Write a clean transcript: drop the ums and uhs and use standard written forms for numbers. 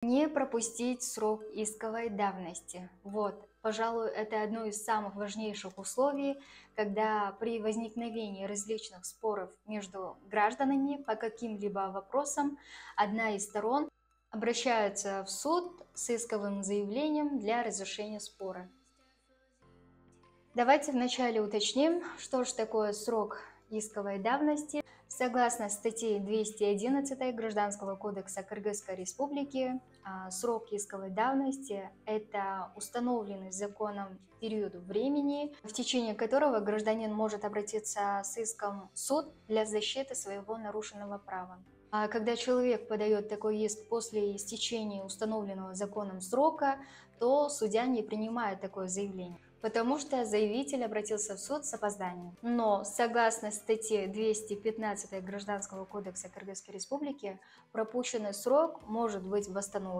Не пропустить срок исковой давности. Вот, пожалуй, это одно из самых важнейших условий, когда при возникновении различных споров между гражданами по каким-либо вопросам одна из сторон обращается в суд с исковым заявлением для разрешения спора. Давайте вначале уточним, что же такое срок исковой давности. Согласно статье 211 Гражданского кодекса Кыргызской Республики, срок исковой давности – это установленный законом период времени, в течение которого гражданин может обратиться с иском в суд для защиты своего нарушенного права. А когда человек подает такой иск после истечения установленного законом срока, то судья не принимает такое заявление, потому что заявитель обратился в суд с опозданием. Но согласно статье 215 Гражданского кодекса Кыргызской Республики, пропущенный срок может быть восстановлен